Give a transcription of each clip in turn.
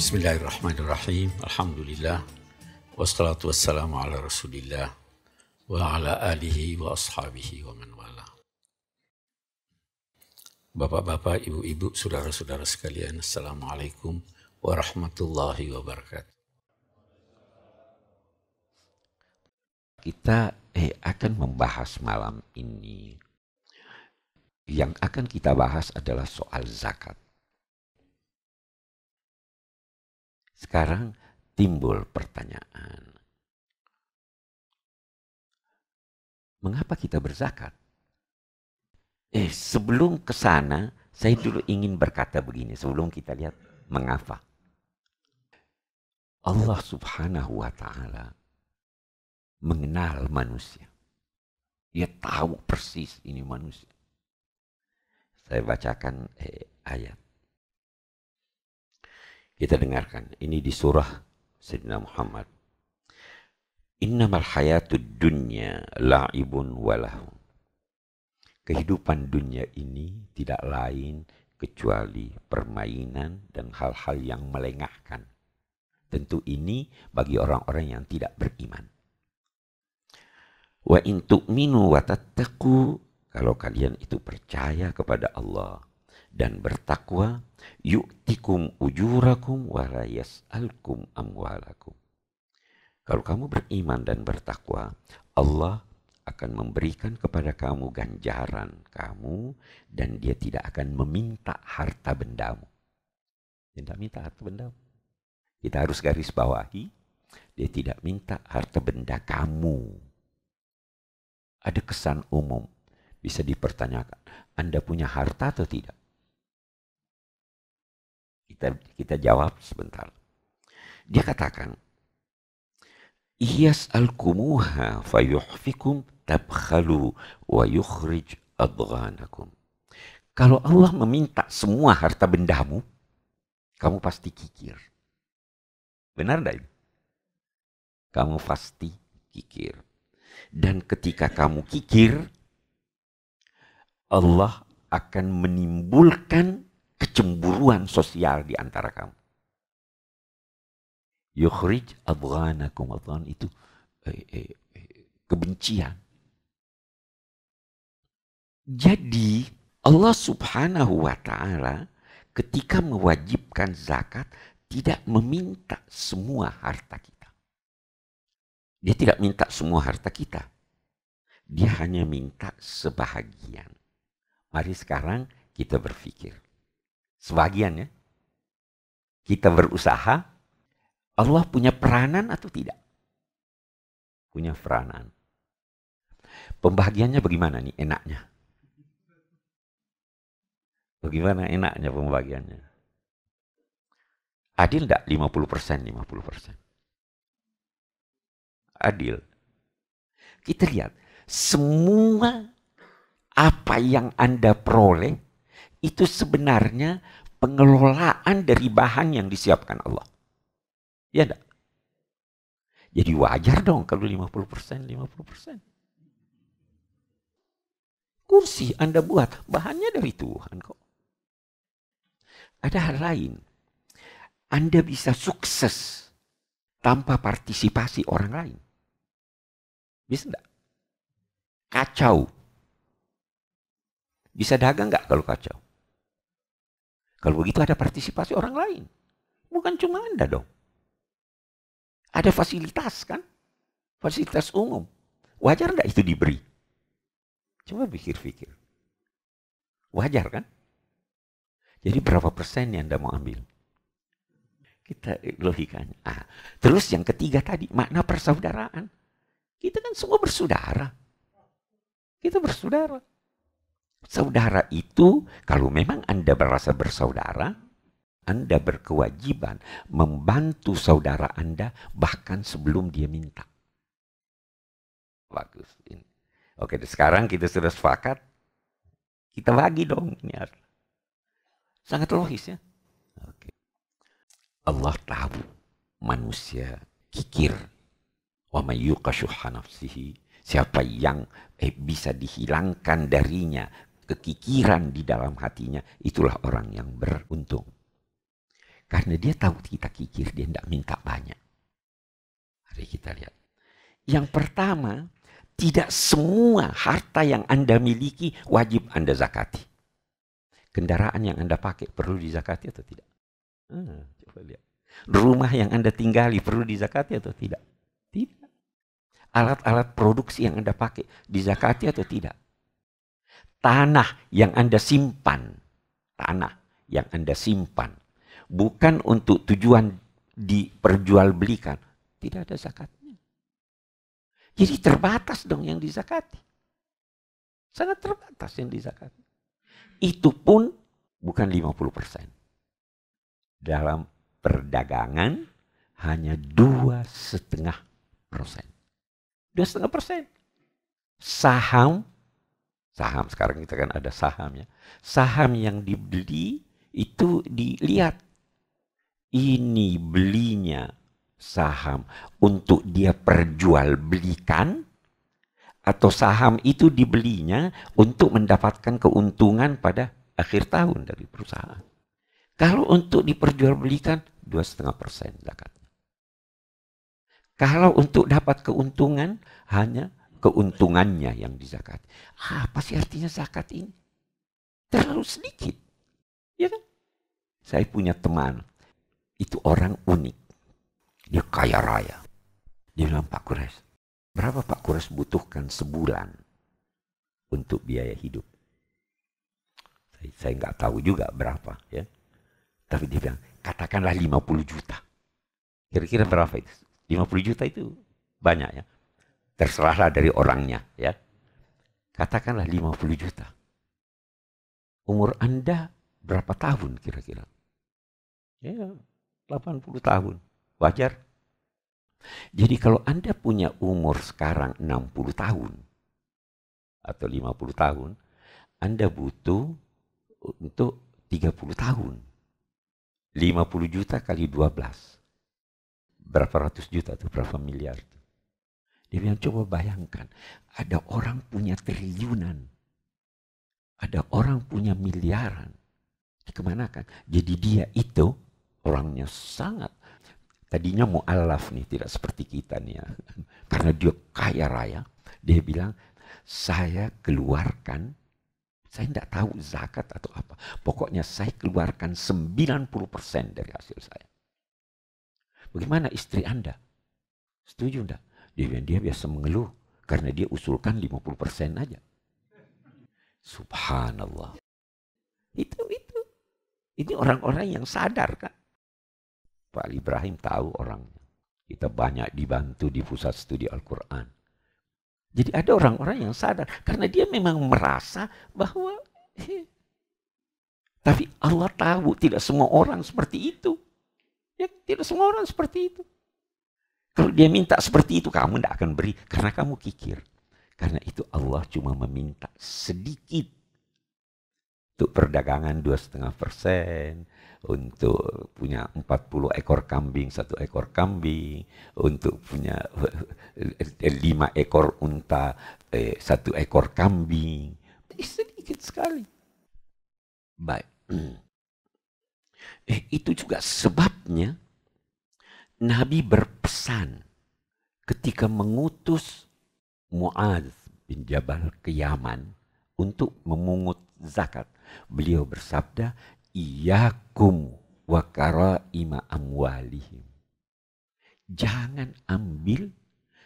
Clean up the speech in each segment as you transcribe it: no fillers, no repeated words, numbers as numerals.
Bismillahirrahmanirrahim. Alhamdulillah. Wassalatu wassalamu ala rasulillah wa ala alihi wa ashabihi wa man wala. Bapak-bapak, ibu-ibu, saudara-saudara sekalian, Assalamualaikum warahmatullahi wabarakatuh. Kita akan membahas malam ini. Yang akan kita bahas adalah soal zakat. Sekarang timbul pertanyaan. Mengapa kita berzakat? Sebelum ke sana, saya dulu ingin berkata begini. Sebelum kita lihat mengapa. Allah Subhanahu wa Ta'ala mengenal manusia. Dia tahu persis ini manusia. Saya bacakan ayat. Kita dengarkan. Ini di surah Sayyidina Muhammad. Innamal hayatud dunya la'ibun walahu. Kehidupan dunia ini tidak lain kecuali permainan dan hal-hal yang melengahkan. Tentu ini bagi orang-orang yang tidak beriman. Wa in tu'minu wa tattaqu, kalau kalian itu percaya kepada Allah dan bertakwa, yu'tikum ujurakum wa la yas'alkum amwalakum. Kalau kamu beriman dan bertakwa, Allah akan memberikan kepada kamu ganjaran kamu dan dia tidak akan meminta harta bendamu. Tidak minta harta bendamu. Kita harus garis bawahi, dia tidak minta harta benda kamu. Ada kesan umum, bisa dipertanyakan, Anda punya harta atau tidak? Kita jawab sebentar. Dia katakan, Iyas'alkumuha fayuhfikum tabkhalu wa yukhrij adghanakum. Kalau Allah meminta semua harta bendamu, kamu pasti kikir. Benar tidak? Kamu pasti kikir. Dan ketika kamu kikir, Allah akan menimbulkan kecemburuan sosial di antara kamu. Yukhrij adghanakum. Adghan itu kebencian. Jadi Allah Subhanahu wa Ta'ala ketika mewajibkan zakat tidak meminta semua harta kita. Dia tidak minta semua harta kita. Dia hanya minta sebahagian. Mari sekarang kita berpikir. Sebagian ya. Kita berusaha. Allah punya peranan atau tidak? Punya peranan. Pembagiannya bagaimana nih enaknya? Bagaimana enaknya pembagiannya? Adil enggak? 50%, 50%. Adil. Kita lihat. Semua apa yang Anda peroleh itu sebenarnya pengelolaan dari bahan yang disiapkan Allah. Ya enggak? Jadi wajar dong kalau 50%, 50%. Kursi Anda buat, bahannya dari Tuhan kok. Ada hal lain. Anda bisa sukses tanpa partisipasi orang lain. Bisa enggak? Kacau. Bisa dagang enggak kalau kacau? Kalau begitu ada partisipasi orang lain. Bukan cuma Anda dong. Ada fasilitas kan? Fasilitas umum. Wajar enggak itu diberi? Coba pikir-pikir. Wajar kan? Jadi berapa persen yang Anda mau ambil? Kita logikanya. Terus yang ketiga tadi, makna persaudaraan. Kita kan semua bersaudara. Kita bersaudara. Saudara itu, kalau memang Anda merasa bersaudara, Anda berkewajiban membantu saudara Anda bahkan sebelum dia minta. Bagus. Oke, sekarang kita sudah sepakat. Kita bagi dong. Ini sangat logis ya. Oke. Allah tahu manusia kikir. Wa may yuqa syuhha nafsihi. Siapa yang bisa dihilangkan darinya kekikiran di dalam hatinya, itulah orang yang beruntung. Karena dia tahu kita kikir, dia tidak minta banyak. Mari kita lihat. Yang pertama, tidak semua harta yang Anda miliki wajib Anda zakati. Kendaraan yang Anda pakai perlu dizakati atau tidak? Coba lihat. Rumah yang Anda tinggali perlu dizakati atau tidak? Tidak. Alat-alat produksi yang Anda pakai dizakati atau tidak? Tanah yang Anda simpan. Tanah yang Anda simpan. Bukan untuk tujuan diperjualbelikan. Tidak ada zakatnya. Jadi terbatas dong yang dizakati. Sangat terbatas yang dizakati. Itu pun bukan 50%. Dalam perdagangan hanya 2,5%. 2,5%. Saham sekarang kita kan ada sahamnya. Saham yang dibeli itu dilihat. Ini belinya saham untuk dia perjualbelikan, atau saham itu dibelinya untuk mendapatkan keuntungan pada akhir tahun dari perusahaan. Kalau untuk diperjualbelikan 2,5% zakatnya. Kalau untuk dapat keuntungan hanya keuntungannya yang dizakat. Apa sih artinya zakat ini? Terlalu sedikit. Ya kan? Saya punya teman, itu orang unik. Dia kaya raya. Dia bilang, Pak Kures, berapa Pak Kures butuhkan sebulan untuk biaya hidup? Saya nggak tahu juga berapa, ya. Tapi dia bilang, katakanlah 50 juta. Kira-kira berapa itu? 50 juta itu banyak, ya. Terserahlah dari orangnya, ya. Katakanlah 50 juta. Umur Anda berapa tahun kira-kira? Ya, 80 tahun. Wajar. Jadi kalau Anda punya umur sekarang 60 tahun atau 50 tahun, Anda butuh untuk 30 tahun. 50 juta kali 12. Berapa ratus juta tuh, berapa miliar tuh. Dia bilang, coba bayangkan, ada orang punya triliunan. Ada orang punya miliaran. Dikemanakan? Jadi dia itu orangnya sangat, tadinya mu'alaf nih, tidak seperti kita nih ya. Karena dia kaya raya, dia bilang, saya keluarkan, saya tidak tahu zakat atau apa. Pokoknya saya keluarkan 90% dari hasil saya. Bagaimana istri Anda? Setuju enggak? Dia biasa mengeluh karena dia usulkan 50% aja. Subhanallah. Itu. Ini orang-orang yang sadar kan. Pak Ali Ibrahim tahu orangnya. Kita banyak dibantu di pusat studi Al-Quran. Jadi ada orang-orang yang sadar. Karena dia memang merasa bahwa tapi Allah tahu tidak semua orang seperti itu. Ya, tidak semua orang seperti itu. Kalau dia minta seperti itu, kamu tidak akan beri. Karena kamu kikir. Karena itu Allah cuma meminta sedikit. Untuk perdagangan 2,5%. Untuk punya 40 ekor kambing, 1 ekor kambing. Untuk punya 5 ekor unta, 1 ekor kambing. Sedikit sekali. Baik. Itu juga sebabnya Nabi berpesan ketika mengutus Mu'adz bin Jabal ke Yaman untuk memungut zakat. Beliau bersabda, Iyakum wa karaima amwalihim. Jangan ambil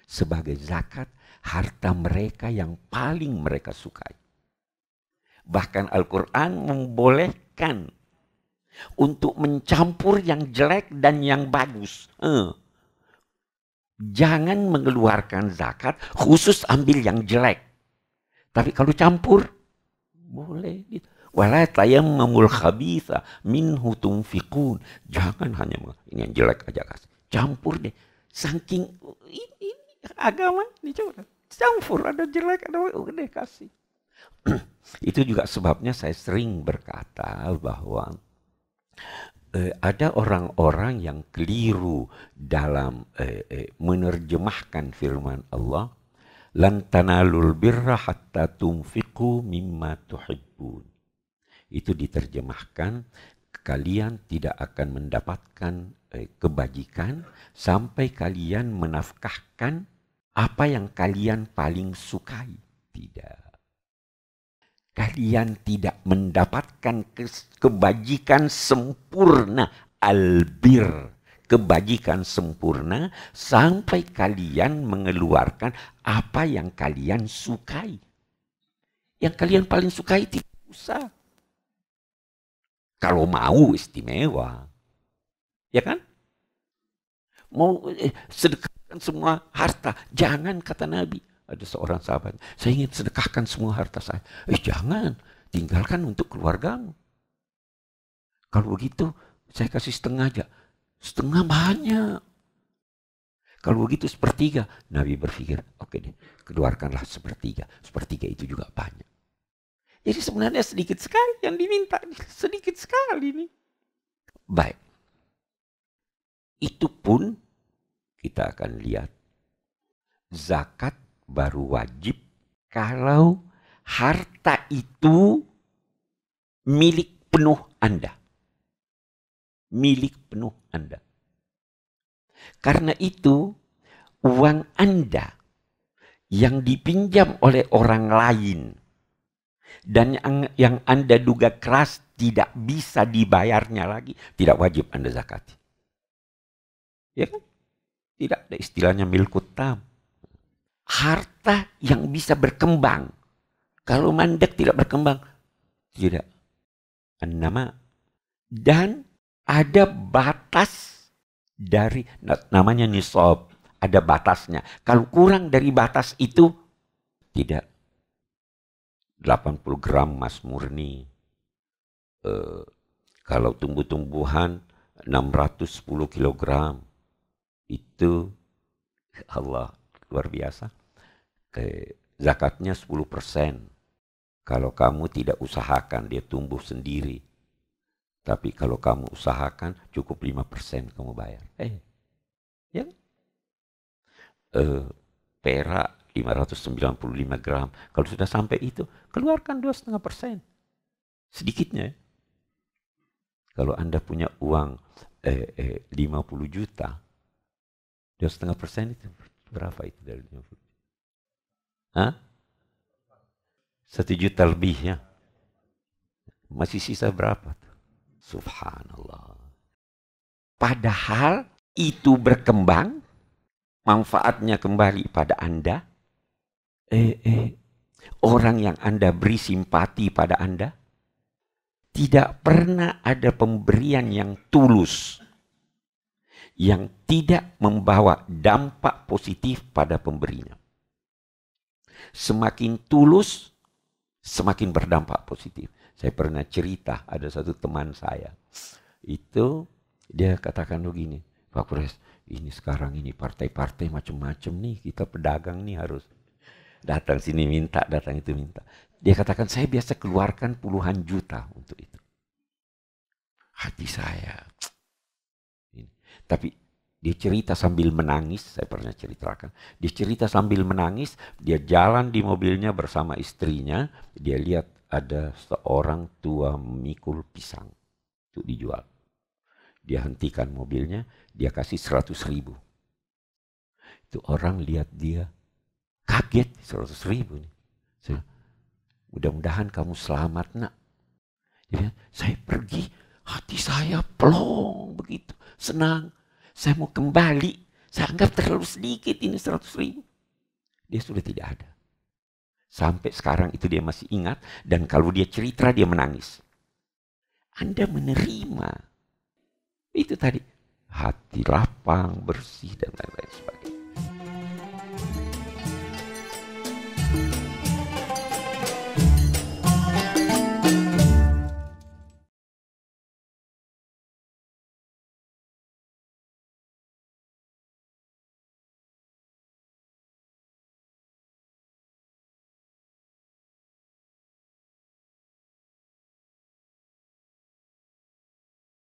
sebagai zakat harta mereka yang paling mereka sukai. Bahkan Al-Quran membolehkan untuk mencampur yang jelek dan yang bagus. Jangan mengeluarkan zakat khusus ambil yang jelek. Tapi kalau campur, boleh. Wala tayammamul khabitha minhu tunfiqun. Jangan hanya ini yang jelek aja kasih. Campur deh. Saking ini agama ini coba. Campur, ada jelek, ada udah kasih. Itu juga sebabnya saya sering berkata bahwa ada orang-orang yang keliru dalam menerjemahkan firman Allah, lan tanalul birra hatta tunfiqu mimma tuhibbun. Itu diterjemahkan, kalian tidak akan mendapatkan kebajikan sampai kalian menafkahkan apa yang kalian paling sukai. Tidak. Kalian tidak mendapatkan kebajikan sempurna, albir, kebajikan sempurna sampai kalian mengeluarkan apa yang kalian sukai. Yang kalian paling sukai tidak usah. Kalau mau istimewa. Ya kan? Mau sedekahkan semua harta. Jangan, kata Nabi. Ada seorang sahabat, saya ingin sedekahkan semua harta saya. Jangan, tinggalkan untuk keluargamu. Kalau begitu, saya kasih setengah aja. Setengah banyak. Kalau begitu sepertiga. Nabi berpikir, oke deh, keluarkanlah sepertiga. Sepertiga itu juga banyak. Jadi sebenarnya sedikit sekali yang diminta. Sedikit sekali nih. Baik. Itu pun kita akan lihat. Zakat baru wajib kalau harta itu milik penuh Anda. Milik penuh Anda. Karena itu uang Anda yang dipinjam oleh orang lain dan yang Anda duga keras tidak bisa dibayarnya lagi, tidak wajib Anda zakati. Ya kan? Tidak ada istilahnya milkut tam. Harta yang bisa berkembang. Kalau mandek tidak berkembang, tidak. Nama. Dan ada batas dari, namanya nisab. Ada batasnya. Kalau kurang dari batas itu, tidak. 80 gram emas murni. Kalau tumbuh-tumbuhan 610 kilogram. Itu Allah luar biasa. Zakatnya 10%. Kalau kamu tidak usahakan, dia tumbuh sendiri. Tapi kalau kamu usahakan, cukup 5% kamu bayar. Ya? Perak 595 gram. Kalau sudah sampai itu, keluarkan 2,5%. Sedikitnya. Kalau Anda punya uang 50 juta, 2,5% itu berapa itu dari 50? 1 juta lebih ya. Masih sisa berapa? Subhanallah. Padahal itu berkembang, manfaatnya kembali pada Anda. Orang yang Anda beri simpati pada Anda, tidak pernah ada pemberian yang tulus, yang tidak membawa dampak positif pada pemberinya. Semakin tulus, semakin berdampak positif. Saya pernah cerita, ada satu teman saya. Itu dia katakan begini, Pak Pres, ini sekarang ini partai-partai macam-macam nih, kita pedagang nih harus datang sini minta, datang itu minta. Dia katakan, saya biasa keluarkan puluhan juta untuk itu. Hati saya. Tapi dia cerita sambil menangis, saya pernah ceritakan. Dia cerita sambil menangis, dia jalan di mobilnya bersama istrinya, dia lihat ada seorang tua memikul pisang untuk dijual. Dia hentikan mobilnya, dia kasih 100.000. Itu orang lihat dia, kaget 100.000 nih. Mudah-mudahan kamu selamat nak. Jadi, saya pergi, hati saya plong begitu, senang. Saya mau kembali, saya anggap terlalu sedikit ini 100.000. Dia sudah tidak ada. Sampai sekarang itu dia masih ingat, dan kalau dia cerita dia menangis. Anda menerima. Itu tadi, hati lapang, bersih, dan lain-lain sebagainya.